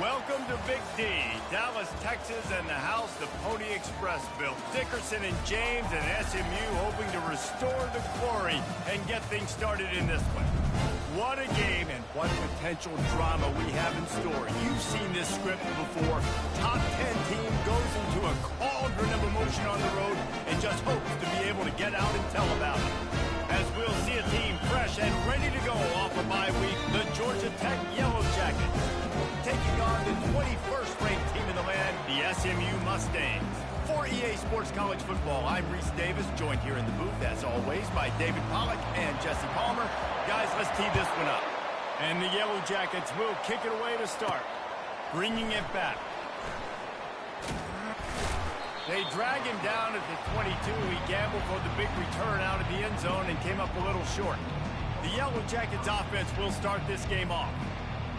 Welcome to Big D, Dallas, Texas, and the house the Pony Express built. Dickerson and James and SMU hoping to restore the glory and get things started in this one. What a game and what potential drama we have in store. You've seen this script before. Top 10 team goes into a cauldron of emotion on the road and just hopes to be able to get out and tell about it. As we'll see a team fresh and ready to go off a bye week, the Georgia Tech Yellow Jackets, taking on the 21st ranked team in the land, the SMU Mustangs. For EA Sports College Football, I'm Reese Davis, joined here in the booth, as always, by David Pollack and Jesse Palmer. Guys, let's tee this one up. And the Yellow Jackets will kick it away to start, bringing it back. They drag him down at the 22. He gambled for the big return out of the end zone and came up a little short. The Yellow Jackets offense will start this game off.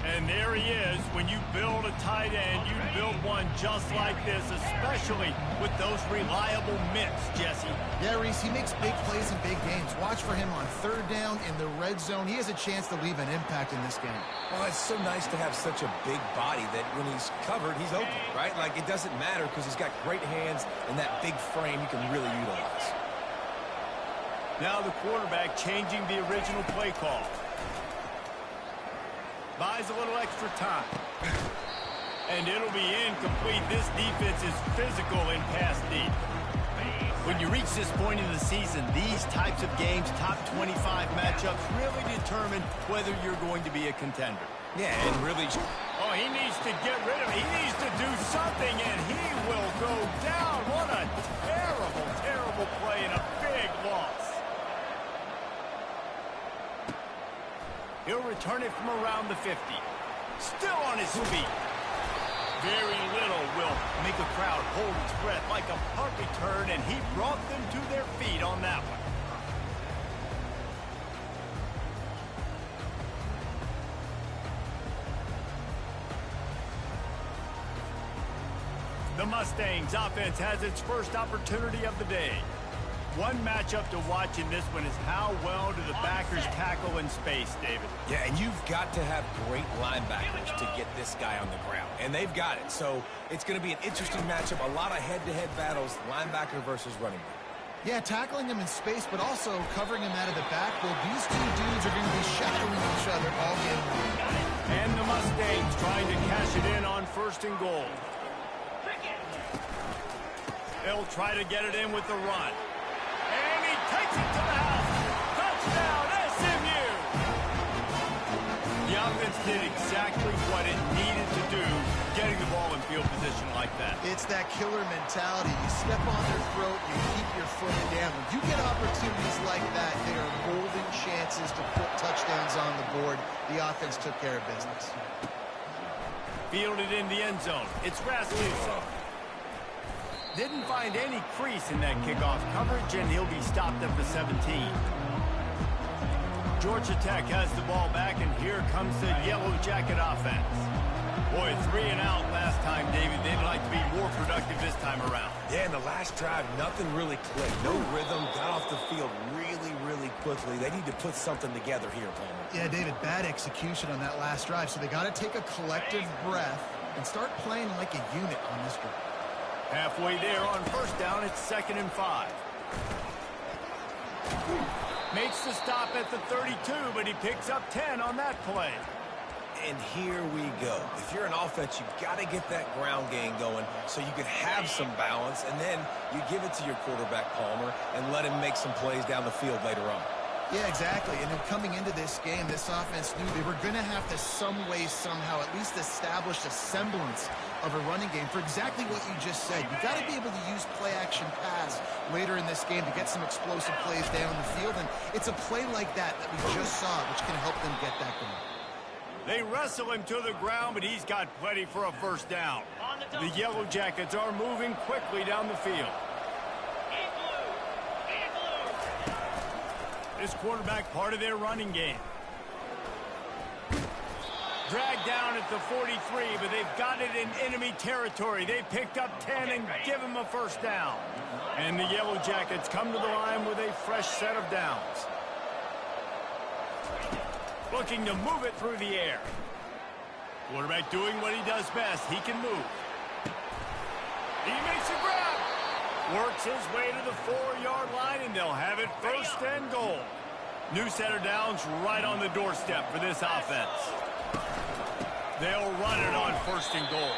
And there he is. When you build a tight end, you build one just like this, especially with those reliable mitts, Jesse. Yeah, Reese, he makes big plays in big games. Watch for him on third down in the red zone. He has a chance to leave an impact in this game. Well, it's so nice to have such a big body that when he's covered, he's open, right? Like, it doesn't matter because he's got great hands and that big frame he can really utilize. Now the quarterback changing the original play call. Buys a little extra time. And it'll be incomplete. This defense is physical in pass deep. When you reach this point in the season, these types of games, top 25 matchups, really determine whether you're going to be a contender. Yeah, and really... Oh, he needs to get rid of it. He needs to do something, and he will go down. What a terrible, terrible play and a big loss. He'll return it from around the 50. Still on his feet. Very little will make a crowd hold its breath like a punt return, and he brought them to their feet on that one. The Mustangs offense has its first opportunity of the day. One matchup to watch in this one is how well do the backers tackle in space, David. Yeah, and you've got to have great linebackers to get this guy on the ground. And they've got it. So it's going to be an interesting matchup. A lot of head-to-head battles, linebacker versus running back. Yeah, tackling him in space, but also covering him out of the backfield. These two dudes are going to be shadowing each other all game long. And the Mustangs trying to cash it in on first and goal. They'll try to get it in with the run. And he takes it to the house. Touchdown, SMU! The offense did exactly what it needed to do, getting the ball in field position like that. It's that killer mentality. You step on their throat, you keep your foot down. When you get opportunities like that, they are golden chances to put touchdowns on the board. The offense took care of business. Fielded in the end zone. It's Rasmussen. Didn't find any crease in that kickoff coverage, and he'll be stopped at the 17. Georgia Tech has the ball back, and here comes the Yellow Jacket offense. Boy, 3 and out last time, David. They'd like to be more productive this time around. Yeah, in the last drive, nothing really clicked. No rhythm, got off the field really, really quickly. They need to put something together here, Palmer. Yeah, David, bad execution on that last drive, so they got to take a collective breath and start playing like a unit on this drive. Halfway there on first down, it's 2nd and 5. Makes the stop at the 32, but he picks up 10 on that play. And here we go. If you're an offense, you've got to get that ground game going so you can have some balance, and then you give it to your quarterback, Palmer, and let him make some plays down the field later on. Yeah, exactly. And then coming into this game, this offense knew they were going to have to some way, somehow, at least establish a semblance of a running game for exactly what you just said. You got to be able to use play-action pass later in this game to get some explosive plays down the field. And it's a play like that we just saw, which can help them get that going. They wrestle him to the ground, but he's got plenty for a first down. The Yellow Jackets are moving quickly down the field. This quarterback part of their running game. Dragged down at the 43, but they've got it in enemy territory. They picked up 10 and give him a first down. And the Yellow Jackets come to the line with a fresh set of downs. Looking to move it through the air. Quarterback doing what he does best. He can move. He makes a grab. Works his way to the 4-yard line, and they'll have it first and goal. New set of downs right on the doorstep for this offense. They'll run it on first and goal.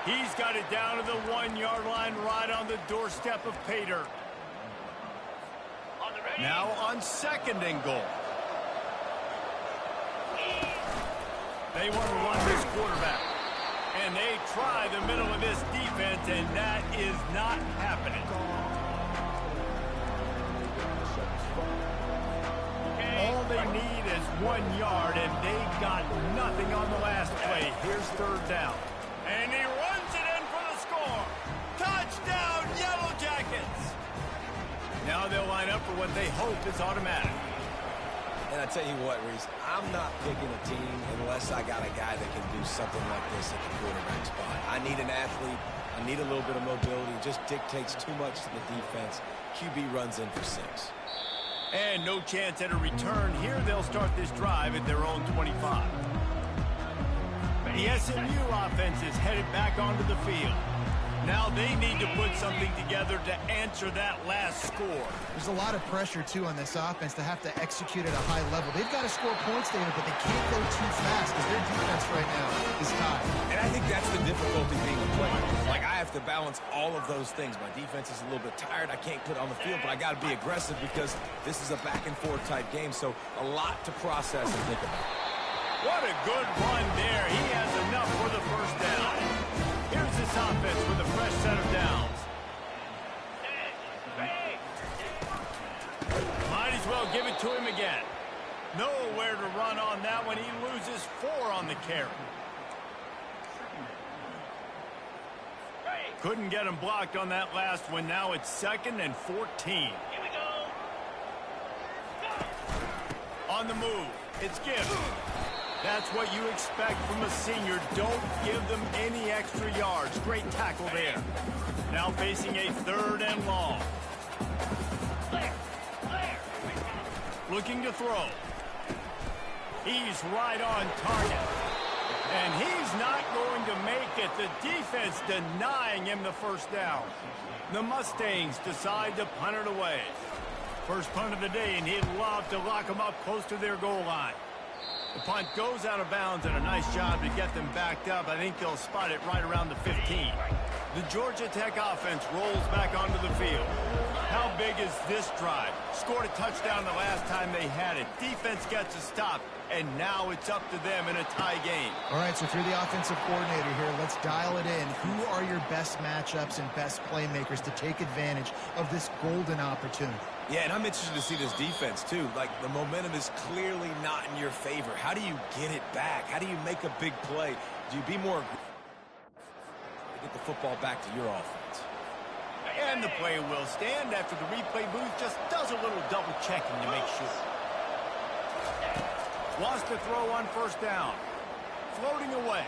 He's got it down to the 1-yard line right on the doorstep of pay dirt. Now on second and goal. They want to run this quarterback. And they try the middle of this defense, and that is not happening. All they need is 1 yard, and they got nothing on the last play. Here's third down. And he runs it in for the score. Touchdown, Yellow Jackets! Now they'll line up for what they hope is automatic. And I tell you what, Reese, I'm not picking a team unless I got a guy that can do something like this at the quarterback spot. I need an athlete. I need a little bit of mobility. It just dictates too much to the defense. QB runs in for 6. And no chance at a return here. They'll start this drive at their own 25. The SMU offense is headed back onto the field. Now they need to put something together to answer that last score. There's a lot of pressure, too, on this offense to have to execute at a high level. They've got to score points there, but they can't go too fast because their defense right now is tied. And I think that's the difficulty being a player. Like, I have to balance all of those things. My defense is a little bit tired. I can't put it on the field, but I got to be aggressive because this is a back-and-forth type game, so a lot to process and think about. What a good run there. He has enough for the first down. Here's this offense with a fresh set of downs. Might as well give it to him again. Nowhere to run on that one. He loses 4 on the carry. Couldn't get him blocked on that last one. Now it's 2nd and 14. Here we go. On the move. It's Gibbs. That's what you expect from a senior. Don't give them any extra yards. Great tackle there. Now facing a 3rd and long. Looking to throw. He's right on target. And he's not going to make it. The defense denying him the first down. The Mustangs decide to punt it away. First punt of the day, and he'd love to lock them up close to their goal line. The punt goes out of bounds, and a nice job to get them backed up. I think they'll spot it right around the 15. The Georgia Tech offense rolls back onto the field. How big is this drive? Scored a touchdown the last time they had it. Defense gets a stop, and now it's up to them in a tie game. All right, so if you're the offensive coordinator here, let's dial it in. Who are your best matchups and best playmakers to take advantage of this golden opportunity? Yeah, and I'm interested to see this defense, too. Like, the momentum is clearly not in your favor. How do you get it back? How do you make a big play? Do you be more aggressive? Get the football back to your offense. And the play will stand after the replay booth just does a little double checking to make sure. Wants to throw on first down. Floating away.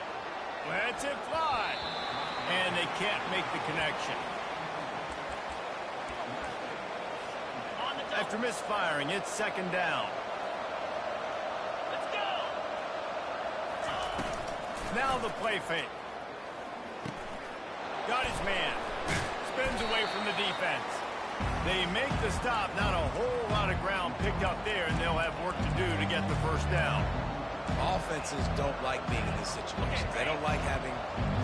Lets it fly. And they can't make the connection. After misfiring, it's 2nd down. Let's go. Now the play fake. Got his man. Spins away from the defense. They make the stop. Not a whole lot of ground picked up there, and they'll have work to do to get the first down. Offenses don't like being in this situation. They don't like having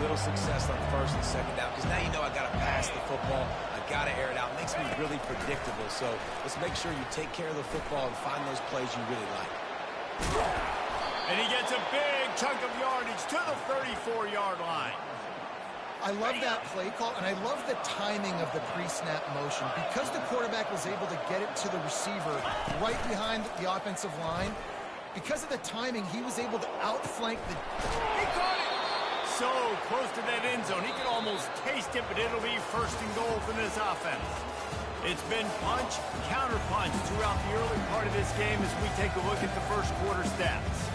little success on first and second down because now you know I got to pass the football. I got to air it out. It makes me really predictable. So let's make sure you take care of the football and find those plays you really like. And he gets a big chunk of yardage to the 34-yard line. I love that play call, and I love the timing of the pre-snap motion. Because the quarterback was able to get it to the receiver right behind the offensive line, because of the timing, he was able to outflank the... He caught it! So close to that end zone. He could almost taste it, but it'll be 1st and goal for this offense. It's been punch, counter-punch throughout the early part of this game as we take a look at the first quarter stats.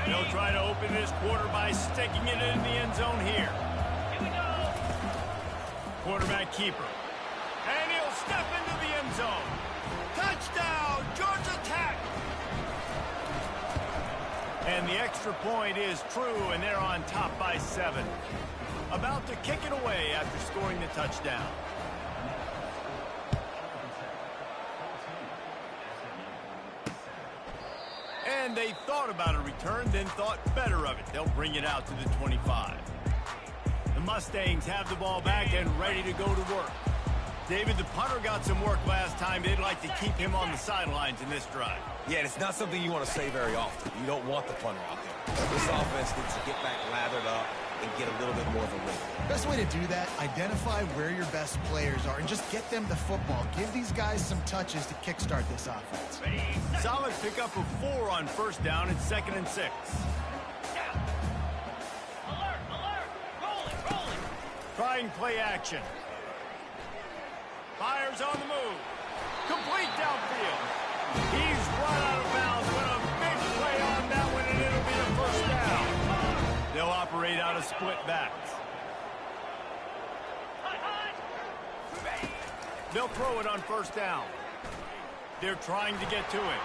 They'll try to open this quarter by sticking it in the end zone here. Here we go. Quarterback keeper. And he'll step And the extra point is true, and they're on top by 7. About to kick it away after scoring the touchdown. And they thought about a return, then thought better of it. They'll bring it out to the 25. The Mustangs have the ball back and ready to go to work. David, the punter got some work last time. They'd like to keep him on the sidelines in this drive. Yeah, it's not something you want to say very often. You don't want the punter out there. This offense needs to get back lathered up and get a little bit more of a rhythm. Best way to do that, identify where your best players are and just get them the football. Give these guys some touches to kickstart this offense. Solid pickup of 4 on first down. It's 2nd and 6. Alert! Rolling! Trying play action. Fires on the move. Complete downfield. He's run out of bounds with a big play on that one, and it'll be a first down. They'll operate out of split backs. They'll throw it on first down. They're trying to get to it.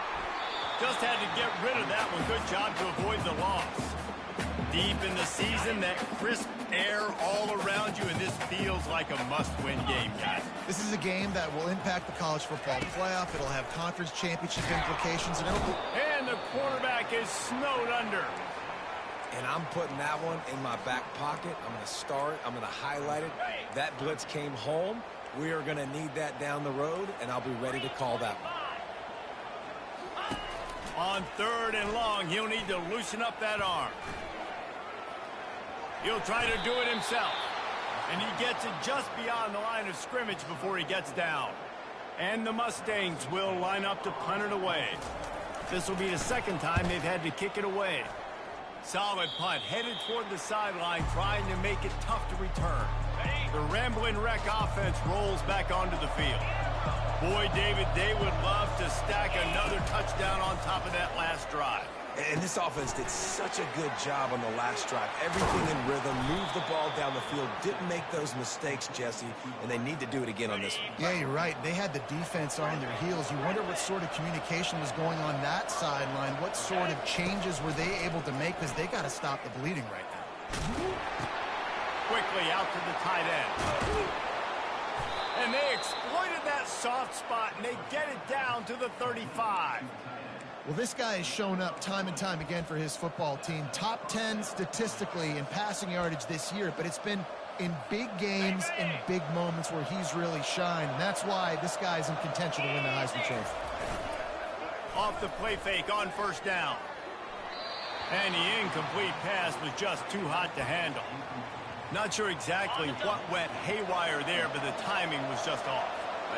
Just had to get rid of that one. Good job to avoid the loss. Deep in the season, that crisp air all around you, and this feels like a must-win game, guys. This is a game that will impact the college football playoff. It'll have conference championship implications, And the quarterback is snowed under. And I'm putting that one in my back pocket. I'm going to start. I'm going to highlight it. That blitz came home. We are going to need that down the road, and I'll be ready to call that one. On 3rd and long, he'll need to loosen up that arm. He'll try to do it himself. And he gets it just beyond the line of scrimmage before he gets down. And the Mustangs will line up to punt it away. This will be the 2nd time they've had to kick it away. Solid punt, headed toward the sideline, trying to make it tough to return. The Ramblin' Wreck offense rolls back onto the field. Boy, David, they would love to stack another touchdown on top of that last drive. And this offense did such a good job on the last drive. Everything in rhythm, moved the ball down the field, didn't make those mistakes, Jesse, and they need to do it again on this one. Yeah, you're right. They had the defense on their heels. You wonder what sort of communication was going on that sideline. What sort of changes were they able to make, because they got to stop the bleeding right now. Quickly out to the tight end. And they exploited that soft spot, and they get it down to the 35. Well, this guy has shown up time and time again for his football team. Top 10 statistically in passing yardage this year, but it's been in big games and big moments where he's really shined. And that's why this guy's in contention to win the Heisman Trophy. Off the play fake on first down. And the incomplete pass was just too hot to handle. Not sure exactly what went haywire there, but the timing was just off.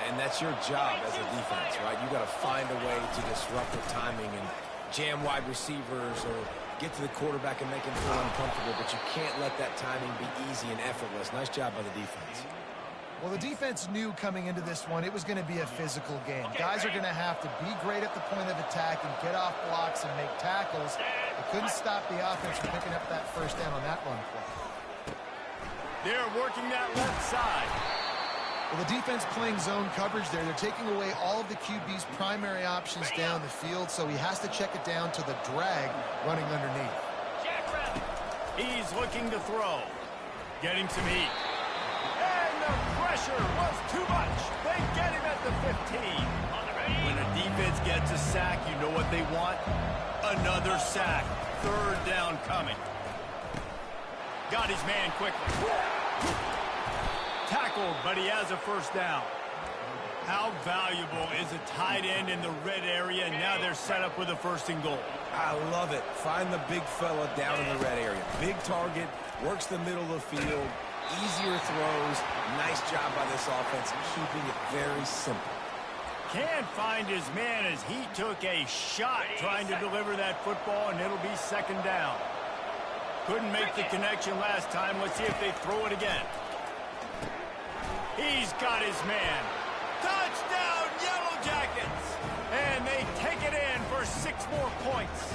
And that's your job as a defense, right? You got to find a way to disrupt the timing and jam wide receivers or get to the quarterback and make him feel uncomfortable, but you can't let that timing be easy and effortless. Nice job by the defense. Well, the defense knew coming into this one it was going to be a physical game. Guys are going to have to be great at the point of attack and get off blocks and make tackles. They couldn't stop the offense from picking up that first down on that run play. They're working that left side. Well, the defense playing zone coverage there. They're taking away all of the QB's primary options down the field, so he has to check it down to the drag running underneath. He's looking to throw. Getting some heat. And the pressure was too much. They get him at the 15. When a defense gets a sack, you know what they want? Another sack. 3rd down coming. Got his man quickly. Tackled, but he has a first down. How valuable is a tight end in the red area? Now they're set up with a 1st and goal. I love it. Find the big fella down in the red area. Big target, works the middle of the field, easier throws. Nice job by this offense, keeping it very simple. Can't find his man as he took a shot trying to deliver that football, and it'll be 2nd down. Couldn't make the connection last time. Let's see if they throw it again. He's got his man. Touchdown, Yellow Jackets! And they take it in for 6 more points.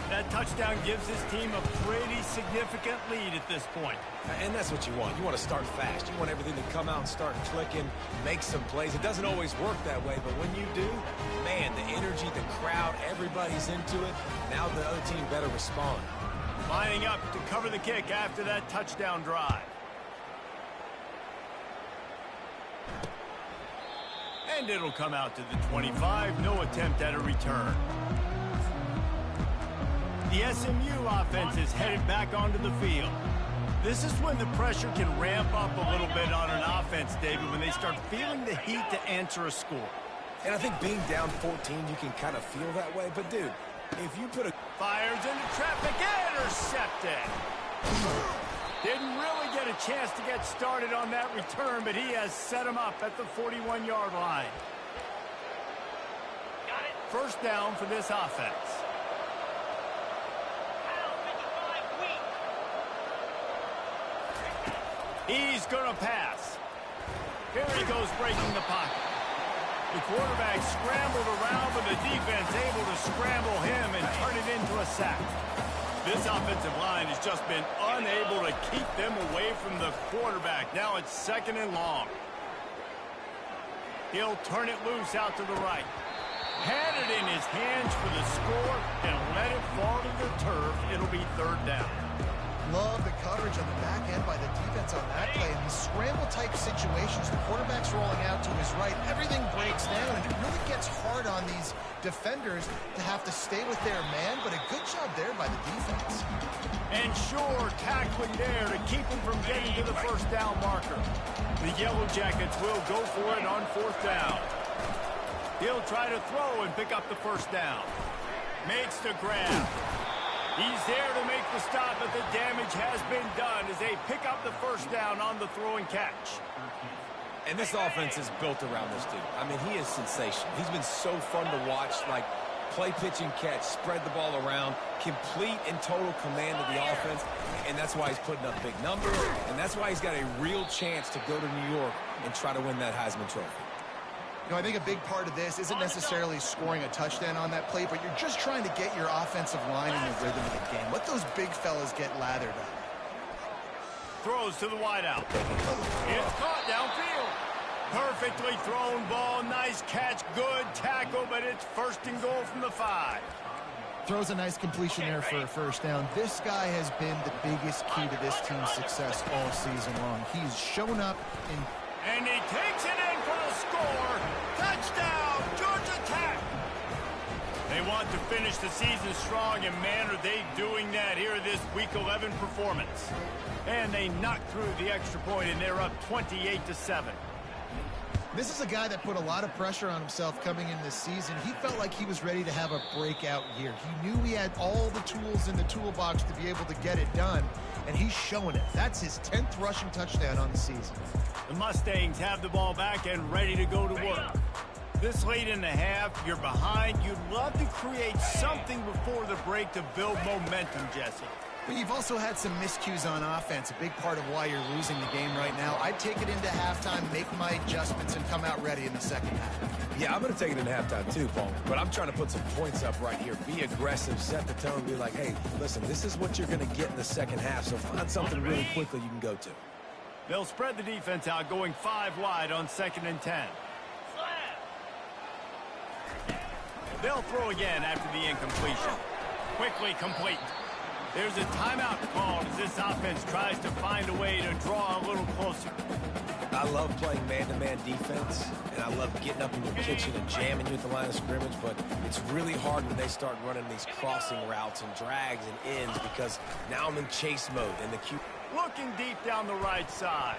That touchdown gives his team a pretty significant lead at this point. And that's what you want. You want to start fast. You want everything to come out and start clicking, make some plays. It doesn't always work that way, but when you do, man, the energy, the crowd, everybody's into it. Now the other team better respond. Lining up to cover the kick after that touchdown drive. And it'll come out to the 25. No attempt at a return. The SMU offense is headed back onto the field. This is when the pressure can ramp up a little bit on an offense, David, when they start feeling the heat to answer a score. And I think being down 14, you can kind of feel that way. But, dude, if you put a... Fires into traffic, intercepted. Didn't really get a chance to get started on that return, but he has set him up at the 41-yard line. Got it. First down for this offense. He's going to pass. Here he goes breaking the pocket. The quarterback scrambled around, but the defense able to scramble him and turn it into a sack. This offensive line has just been unable to keep them away from the quarterback. Now it's 2nd and long. He'll turn it loose out to the right. Had it in his hands for the score and let it fall to the turf. It'll be 3rd down. Love the coverage on the back end by the defense on that play. In these scramble-type situations, the quarterback's rolling out to his right. Everything breaks down, and it really gets hard on these defenders to have to stay with their man, but a good job there by the defense. And sure, tackling there to keep him from getting to the 1st down marker. The Yellow Jackets will go for it on 4th down. He'll try to throw and pick up the 1st down. Makes the grab. He's there to make the stop, but the damage has been done as they pick up the 1st down on the throw and catch. And this offense is built around this dude. I mean, he is sensational. He's been so fun to watch, like play, pitch, and catch, spread the ball around, complete and total command of the offense, and that's why he's putting up big numbers, and that's why he's got a real chance to go to New York and try to win that Heisman Trophy. You know, I think a big part of this isn't necessarily scoring a touchdown on that play, but you're just trying to get your offensive line in the rhythm of the game. Let those big fellas get lathered up. Throws to the wideout. It's caught downfield. Perfectly thrown ball. Nice catch. Good tackle, but it's 1st and goal from the 5. Throws a nice completion there for a 1st down. This guy has been the biggest key to this team's success all season long. He's shown up in... And he takes it in for the score. Touchdown, Georgia Tech. They want to finish the season strong, and man, are they doing that here in this Week 11 performance. And they knock through the extra point, and they're up 28-7. This is a guy that put a lot of pressure on himself coming in this season. He felt like he was ready to have a breakout year. He knew he had all the tools in the toolbox to be able to get it done, and he's showing it. That's his 10th rushing touchdown on the season. The Mustangs have the ball back and ready to go to work. This late in the half, you're behind. You'd love to create something before the break to build momentum, Jesse. But you've also had some miscues on offense, a big part of why you're losing the game right now. I'd take it into halftime, make my adjustments, and come out ready in the 2nd half. Yeah, I'm going to take it into halftime too, Paul. But I'm trying to put some points up right here. Be aggressive, set the tone, be like, hey, listen, this is what you're going to get in the 2nd half, so find something really quickly you can go to. They'll spread the defense out, going 5 wide on 2nd and 10. They'll throw again after the incompletion. Quickly complete. There's a timeout called as this offense tries to find a way to draw a little closer. I love playing man-to-man defense, and I love getting up in your kitchen and jamming you at the line of scrimmage, but it's really hard when they start running these crossing routes and drags and ends because now I'm in chase mode and the Q. Looking deep down the right side.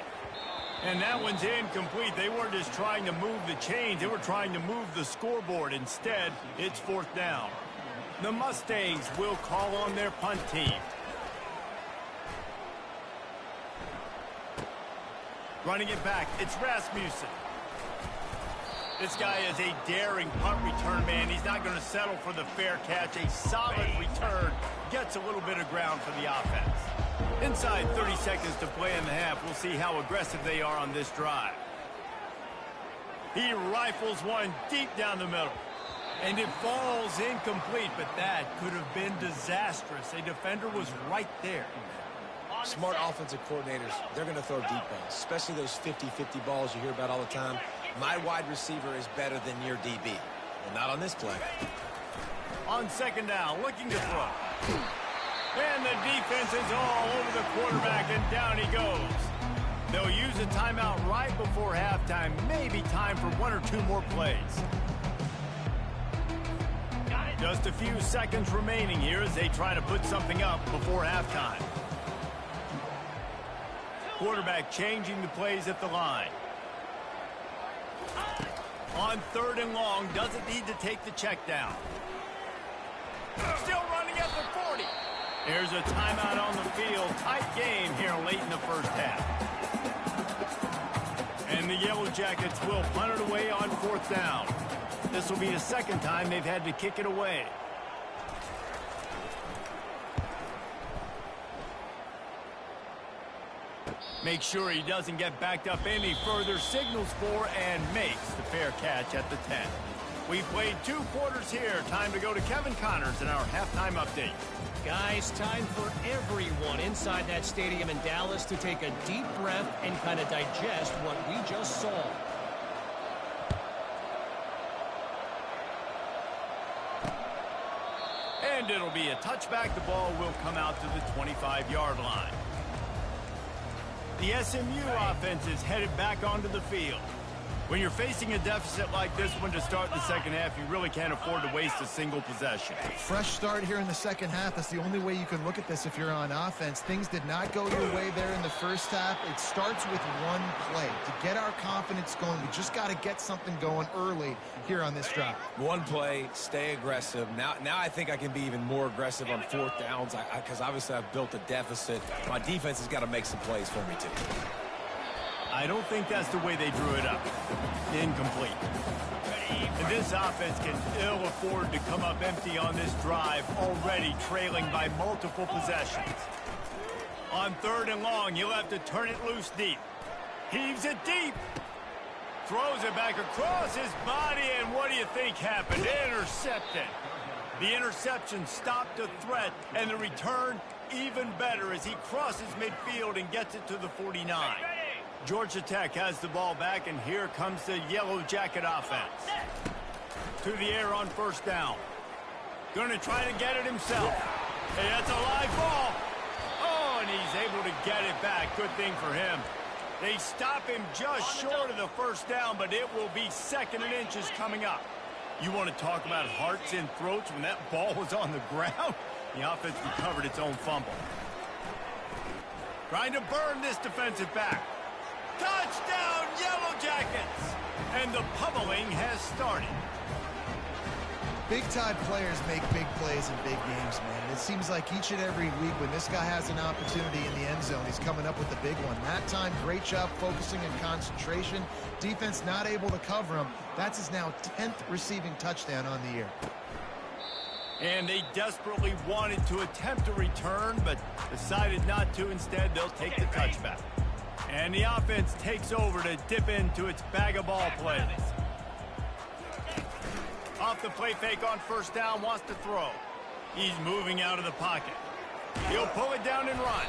And that one's incomplete. They weren't just trying to move the chains. They were trying to move the scoreboard. Instead, it's 4th down. The Mustangs will call on their punt team. Running it back, it's Rasmussen. This guy is a daring punt return man. He's not going to settle for the fair catch. A solid return gets a little bit of ground for the offense. Inside 30 seconds to play in the half. We'll see how aggressive they are on this drive. He rifles one deep down the middle. And it falls incomplete, but that could have been disastrous. A defender was right there. Smart offensive coordinators, they're going to throw deep balls, especially those 50-50 balls you hear about all the time. My wide receiver is better than your DB. Well, not on this play. On second down, looking to throw. And the defense is all over the quarterback, and down he goes. They'll use a timeout right before halftime. Maybe time for one or two more plays. Just a few seconds remaining here as they try to put something up before halftime. Quarterback changing the plays at the line. On third and long, doesn't need to take the check down. Still running at the 40. There's a timeout on the field. Tight game here late in the first half. And the Yellow Jackets will punt it away on fourth down. This will be the second time they've had to kick it away. Make sure he doesn't get backed up any further, signals for and makes the fair catch at the 10. We've played 2 quarters here. Time to go to Kevin Connors in our halftime update. Guys, time for everyone inside that stadium in Dallas to take a deep breath and kind of digest what we just saw. And it'll be a touchback. The ball will come out to the 25-yard line. The SMU offense is headed back onto the field. When you're facing a deficit like this one to start the second half, you really can't afford to waste a single possession. Fresh start here in the second half. That's the only way you can look at this if you're on offense. Things did not go your way there in the first half. It starts with one play. To get our confidence going, we just got to get something going early here on this drive. One play, stay aggressive. Now I think I can be even more aggressive on fourth downs because obviously I've built a deficit. My defense has got to make some plays for me too. I don't think that's the way they drew it up. Incomplete. And this offense can ill afford to come up empty on this drive, already trailing by multiple possessions. On third and long, he'll have to turn it loose deep. Heaves it deep. Throws it back across his body, and what do you think happened? Intercepted. The interception stopped the threat, and the return even better as he crosses midfield and gets it to the 49. Georgia Tech has the ball back, and here comes the Yellow Jacket offense. To the air on first down. Going to try to get it himself. Hey, that's a live ball. Oh, and he's able to get it back. Good thing for him. They stop him just short of the first down, but it will be second and inches coming up. You want to talk about hearts and throats when that ball was on the ground? The offense recovered its own fumble. Trying to burn this defensive back. Touchdown, Yellow Jackets! And the pummeling has started. Big-time players make big plays in big games, man. It seems like each and every week when this guy has an opportunity in the end zone, he's coming up with a big one. That time, great job focusing and concentration. Defense not able to cover him. That's his now 10th receiving touchdown on the year. And they desperately wanted to attempt a return, but decided not to. Instead, they'll take the touchback. And the offense takes over to dip into its bag of ball plays. Off the play fake on first down, wants to throw. He's moving out of the pocket. He'll pull it down and run.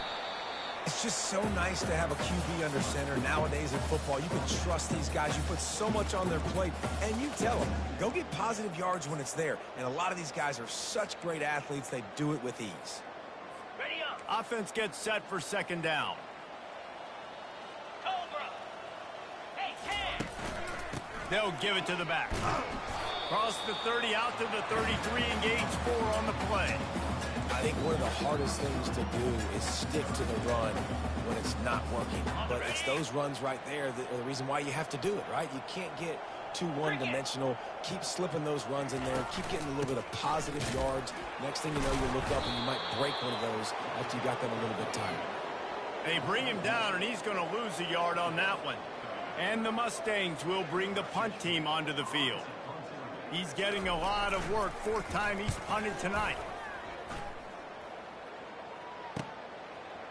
It's just so nice to have a QB under center. Nowadays in football, you can trust these guys. You put so much on their plate, and you tell them, go get positive yards when it's there. And a lot of these guys are such great athletes, they do it with ease. Ready up. Offense gets set for second down. Cobra. Hey, 10. They'll give it to the back. Cross the 30 out to the 33, engage 4 on the play. I think one of the hardest things to do is stick to the run when it's not working. But it's those runs right there that are the reason why you have to do it, right? You can't get too one-dimensional. Keep slipping those runs in there. Keep getting a little bit of positive yards. Next thing you know, you look up and you might break one of those after you got them a little bit tired. They bring him down, and he's going to lose a yard on that one. And the Mustangs will bring the punt team onto the field. He's getting a lot of work. 4th time he's punted tonight.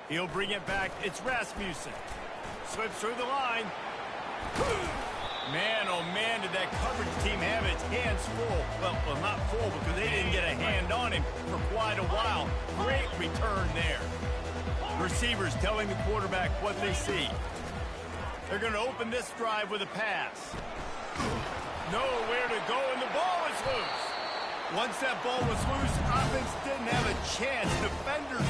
He'll bring it back. It's Rasmussen. Slips through the line. Man, oh man, did that coverage team have its hands full. Well, not full because they didn't get a hand on him for quite a while. Great return there. Receivers telling the quarterback what they see. They're going to open this drive with a pass. Nowhere to go, and the ball is loose. Once that ball was loose, offense didn't have a chance. Defenders...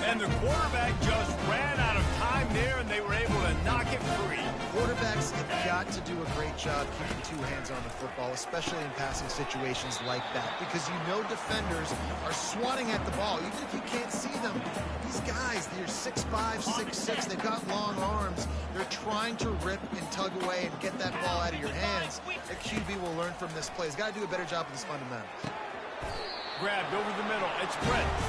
And the quarterback just ran out of time there, and they were able to knock it free. Quarterbacks have got to do a great job keeping two hands on the football, especially in passing situations like that, because you know defenders are swatting at the ball, even if you can't see them. These guys, they're 6'5", 6'6", they've got long arms. They're trying to rip and tug away and get that ball out of your hands. The QB will learn from this play. He's got to do a better job with his fundamentals. Grabbed over the middle. It's Prince.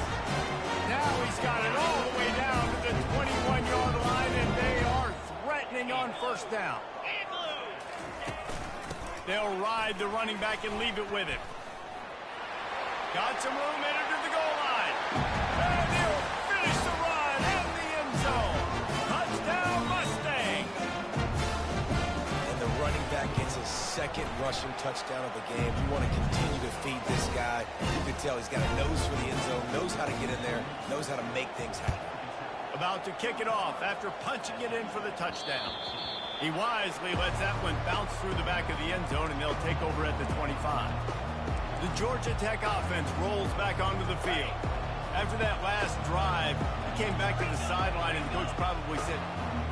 Now he's got it all the way down to the 21-yard line, and they are threatening on first down. They'll ride the running back and leave it with him. Got some room, entered to the goal line. And he'll finish the run in the end zone. Touchdown, Mustang. And the running back gets his second rushing touchdown of the game. You want to continue to feed this guy. You can tell he's got a nose for the end zone, knows how to get in there, knows how to make things happen. About to kick it off after punching it in for the touchdown. He wisely lets that one bounce through the back of the end zone, and they'll take over at the 25. The Georgia Tech offense rolls back onto the field. After that last drive, he came back to the sideline, and the coach probably said,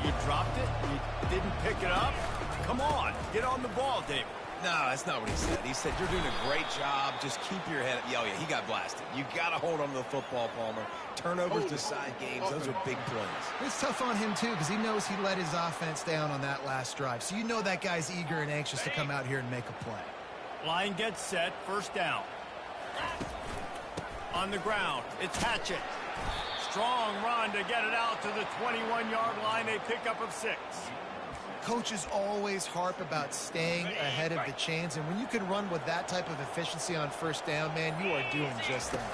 "You dropped it? You didn't pick it up? Come on, get on the ball, David." No, that's not what he said. He said, "You're doing a great job. Just keep your head up." Oh, yeah, he got blasted. You got to hold on to the football, Palmer. Turnovers decide games. Those are big plays. It's tough on him, too, because he knows he let his offense down on that last drive. So you know that guy's eager and anxious to come out here and make a play. Line gets set, first down. On the ground, it's Hatchett. Strong run to get it out to the 21-yard line. A pickup of 6. Coaches always harp about staying ahead of the chains, and when you can run with that type of efficiency on first down, man, you are doing just that.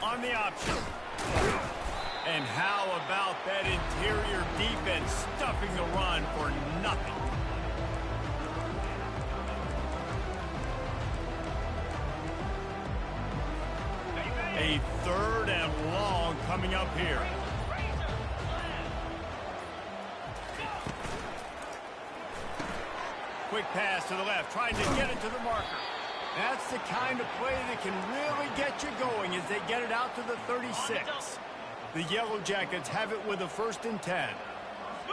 On the option. And how about that interior defense stuffing the run for nothing? A third and long coming up here. Quick pass to the left, trying to get it to the marker. That's the kind of play that can really get you going as they get it out to the 36. The Yellow Jackets have it with a 1st and 10.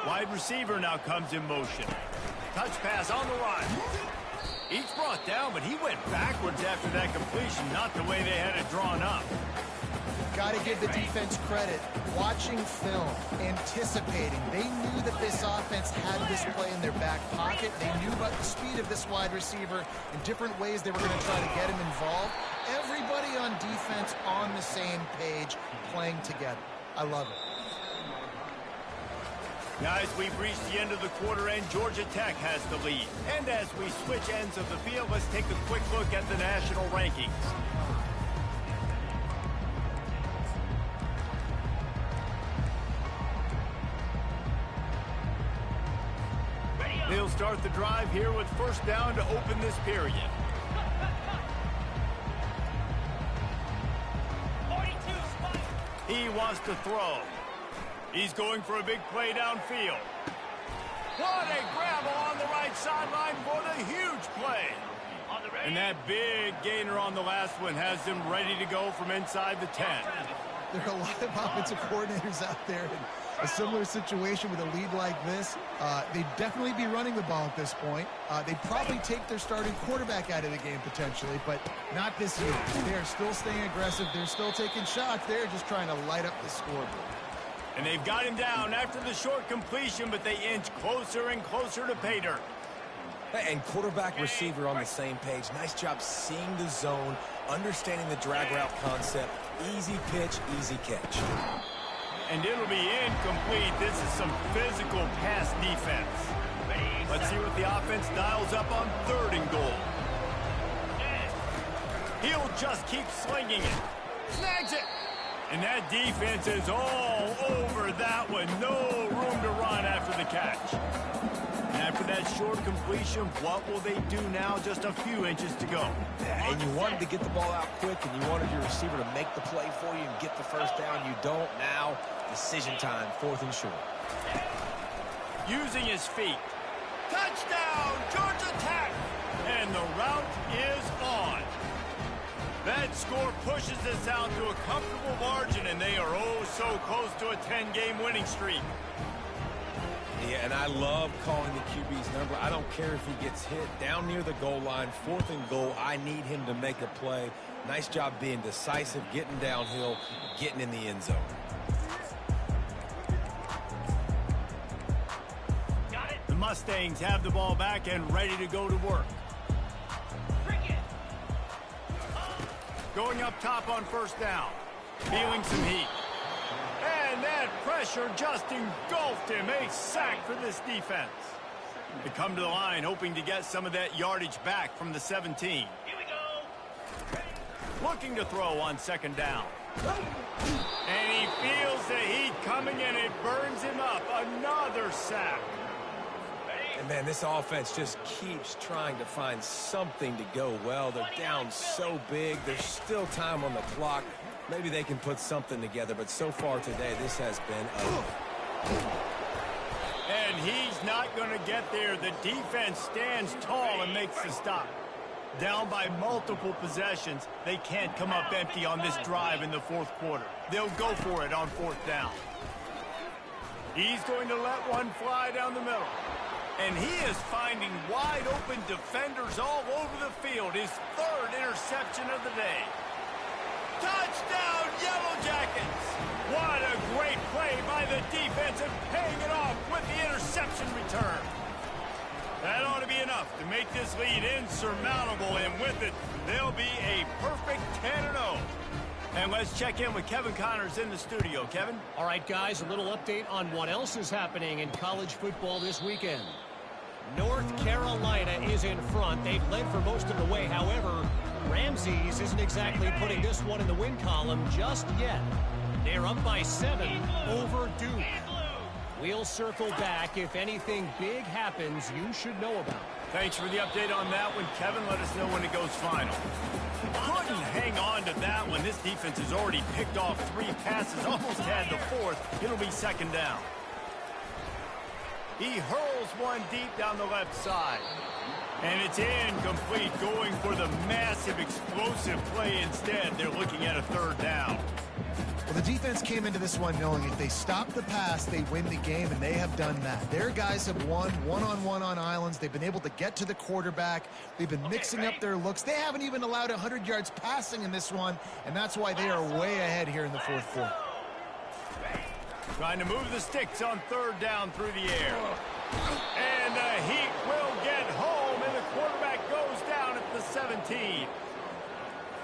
Wide receiver now comes in motion. Touch pass on the run. Each brought down, but he went backwards after that completion, not the way they had it drawn up. Got to give the defense credit. Watching film, anticipating. They knew that this offense had this play in their back pocket. They knew about the speed of this wide receiver and different ways they were going to try to get him involved. Everybody on defense on the same page, playing together. I love it. Guys, we've reached the end of the quarter, and Georgia Tech has the lead. And as we switch ends of the field, let's take a quick look at the national rankings. They'll start the drive here with first down to open this period. 42. He wants to throw. He's going for a big play downfield. What a grab along the right sideline for the huge play. And that big gainer on the last one has them ready to go from inside the 10. There are a lot of offensive coordinators out there in a similar situation with a lead like this. They'd definitely be running the ball at this point. They'd probably take their starting quarterback out of the game potentially, but not this year. They're still staying aggressive. They're still taking shots. They're just trying to light up the scoreboard. And they've got him down after the short completion, but they inch closer and closer to pay dirt. And quarterback receiver on the same page. Nice job seeing the zone, understanding the drag route concept. Easy pitch, easy catch. And it'll be incomplete. This is some physical pass defense. Let's see what the offense dials up on 3rd and goal. He'll just keep slinging it. Snags it. And that defense is all over that one. No room to run after the catch. And after that short completion, what will they do now? Just a few inches to go. And you wanted to get the ball out quick, and you wanted your receiver to make the play for you and get the first down. You don't now. Decision time, 4th and short. Using his feet. Touchdown, Georgia Tech! And the route is on. That score pushes us out to a comfortable margin, and they are oh so close to a 10-game winning streak. Yeah, and I love calling the QB's number. I don't care if he gets hit down near the goal line, 4th and goal. I need him to make a play. Nice job being decisive, getting downhill, getting in the end zone. Got it. The Mustangs have the ball back and ready to go to work. Going up top on 1st down. Feeling some heat. And that pressure just engulfed him. A sack for this defense. They come to the line hoping to get some of that yardage back from the 17. Here we go. Looking to throw on 2nd down. And he feels the heat coming and it burns him up. Another sack. And, man, this offense just keeps trying to find something to go well. They're down so big. There's still time on the clock. Maybe they can put something together, but so far today, this has been ugly. And he's not going to get there. The defense stands tall and makes the stop. Down by multiple possessions, they can't come up empty on this drive in the 4th quarter. They'll go for it on 4th down. He's going to let one fly down the middle. And he is finding wide-open defenders all over the field. His 3rd interception of the day. Touchdown, Yellow Jackets! What a great play by the defense and paying it off with the interception return. That ought to be enough to make this lead insurmountable, and with it, they'll be a perfect 10-0. And let's check in with Kevin Connors in the studio. Kevin? All right, guys, a little update on what else is happening in college football this weekend. North Carolina is in front. They've led for most of the way. However, Ramses isn't exactly putting this one in the win column just yet. They're up by 7 over Duke. We'll circle back. If anything big happens, you should know about it. Thanks for the update on that one, Kevin. Let us know when it goes final. Couldn't hang on to that one. This defense has already picked off 3 passes, almost had the 4th. It'll be 2nd down. He hurls one deep down the left side. And it's incomplete, going for the massive explosive play instead. They're looking at a 3rd down. Well, the defense came into this one knowing if they stop the pass, they win the game, and they have done that. Their guys have won one-on-one on islands. They've been able to get to the quarterback. They've been mixing up their looks. They haven't even allowed 100 yards passing in this one, and that's why they are way ahead here in the 4th quarter. Trying to move the sticks on 3rd down through the air. And the heat will get home, and the quarterback goes down at the 17.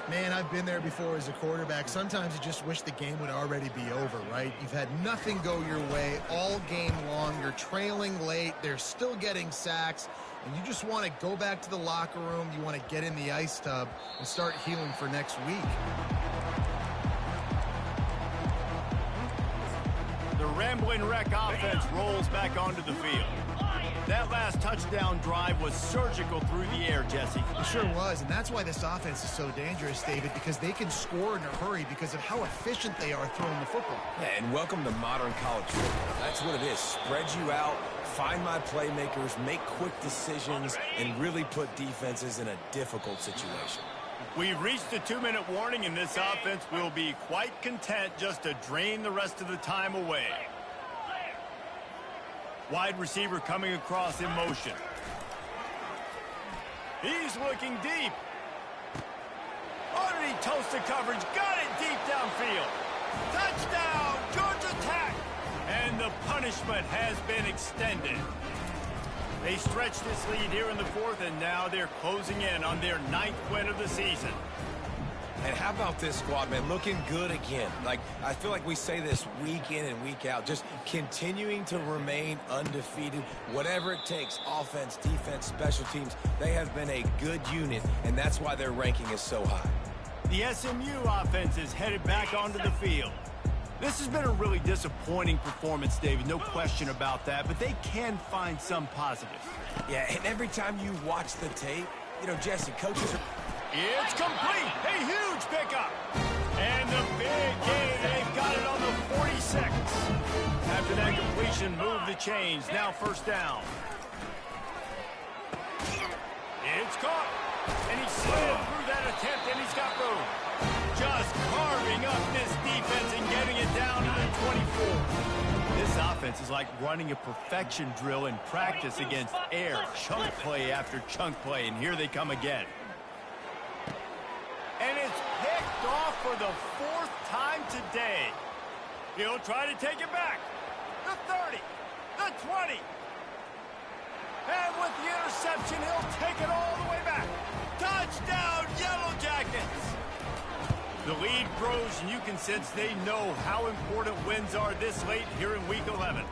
Man, I've been there before as a quarterback. Sometimes you just wish the game would already be over, right? You've had nothing go your way all game long. You're trailing late. They're still getting sacks. And you just want to go back to the locker room. You want to get in the ice tub and start healing for next week. The Rambling Wreck offense rolls back onto the field. That last touchdown drive was surgical through the air, Jesse. It sure was, and that's why this offense is so dangerous, David, because they can score in a hurry because of how efficient they are throwing the football. Yeah, and welcome to modern college football. That's what it is. Spread you out, find my playmakers, make quick decisions, and really put defenses in a difficult situation. We've reached the 2-minute warning, and this offense will be quite content just to drain the rest of the time away. Wide receiver coming across in motion. He's looking deep. Already toasted coverage. Got it deep downfield. Touchdown, Georgia Tech. And the punishment has been extended. They stretch this lead here in the 4th, and now they're closing in on their 9th win of the season. And how about this squad, man? Looking good again. Like, I feel like we say this week in and week out, just continuing to remain undefeated. Whatever it takes, offense, defense, special teams, they have been a good unit, and that's why their ranking is so high. The SMU offense is headed back onto the field. This has been a really disappointing performance, David, no question about that, but they can find some positives. Yeah, and every time you watch the tape, you know, Jesse, coaches are... It's complete. A huge pickup. And the big gain. They've got it on the 46. After that completion, move the chains. Now first down. It's caught. And he slid through that attempt, and he's got room. Just carving up this defense and getting it down to the 24. This offense is like running a perfection drill in practice against air. Chunk play after chunk play, and here they come again. And it's picked off for the 4th time today. He'll try to take it back. The 30, the 20. And with the interception, he'll take it all the way back. Touchdown, Yellow Jackets! The lead grows, and you can sense they know how important wins are this late here in Week 11.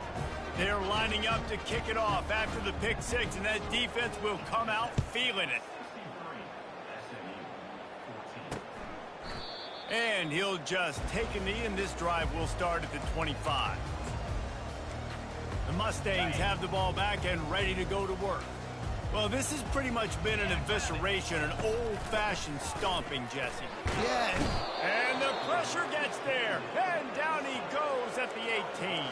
They're lining up to kick it off after the pick 6, and that defense will come out feeling it. And he'll just take a knee, and this drive will start at the 25. The Mustangs have the ball back and ready to go to work. Well, this has pretty much been an evisceration, an old-fashioned stomping, Jesse. Yeah. And the pressure gets there, and down he goes at the 18.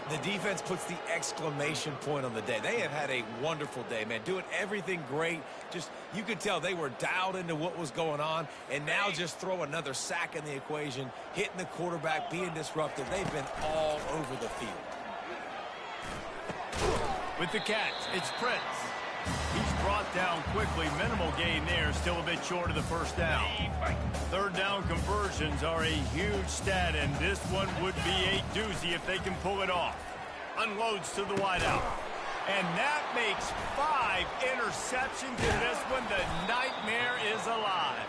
The defense puts the exclamation point on the day. They have had a wonderful day, man. Doing everything great. Just, you could tell they were dialed into what was going on, and now just throw another sack in the equation, hitting the quarterback, being disruptive. They've been all over the field. With the catch, it's Prince. He's brought down quickly. Minimal gain there, still a bit short of the first down. Third down conversions are a huge stat, and this one would be a doozy if they can pull it off. Unloads to the wideout. And that makes 5 interceptions in this one. The nightmare is alive.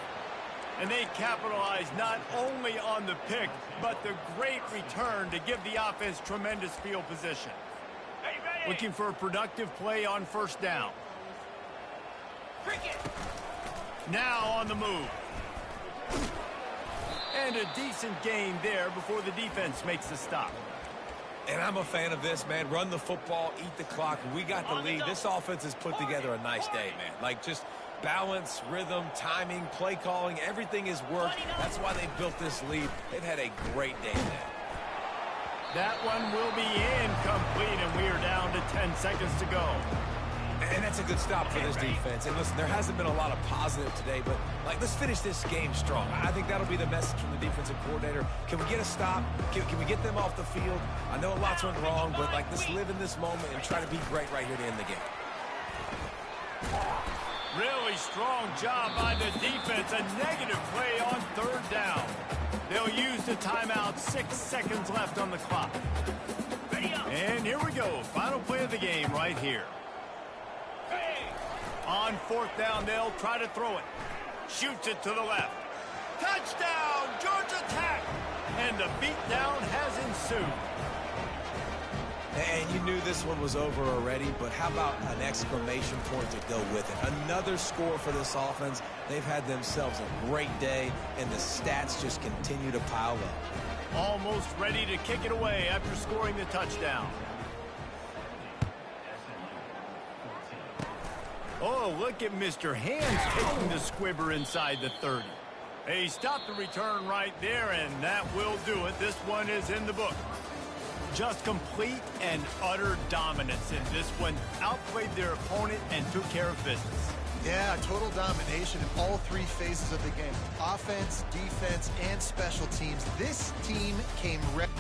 And they capitalize not only on the pick, but the great return to give the offense tremendous field position. Looking for a productive play on first down. Now on the move. And a decent gain there before the defense makes the stop. And I'm a fan of this, man. Run the football, eat the clock. We got the lead. This offense has put together a nice day, man. Like, just balance, rhythm, timing, play calling, everything has worked. That's why they built this lead. They've had a great day today. That one will be incomplete, and we are down to 10 seconds to go. And that's a good stop for this defense. And listen, there hasn't been a lot of positive today, but, like, let's finish this game strong. I think that'll be the message from the defensive coordinator. Can we get a stop? Can we get them off the field? I know a lot's went wrong, but, like, let's live in this moment and try to be great right here to end the game. Really strong job by the defense. A negative play on third down. They'll use the timeout. 6 seconds left on the clock. And here we go. Final play of the game right here. On fourth down, they'll try to throw it. Shoots it to the left. Touchdown, Georgia Tech! And the beatdown has ensued. And you knew this one was over already, but how about an exclamation point to go with it? Another score for this offense. They've had themselves a great day, and the stats just continue to pile up. Almost ready to kick it away after scoring the touchdown. Oh, look at Mr. Hands taking the squibber inside the 30. They stopped the return right there, and that will do it. This one is in the book. Just complete and utter dominance in this one. Outplayed their opponent and took care of business. Yeah, total domination in all 3 phases of the game. Offense, defense, and special teams. This team came ready.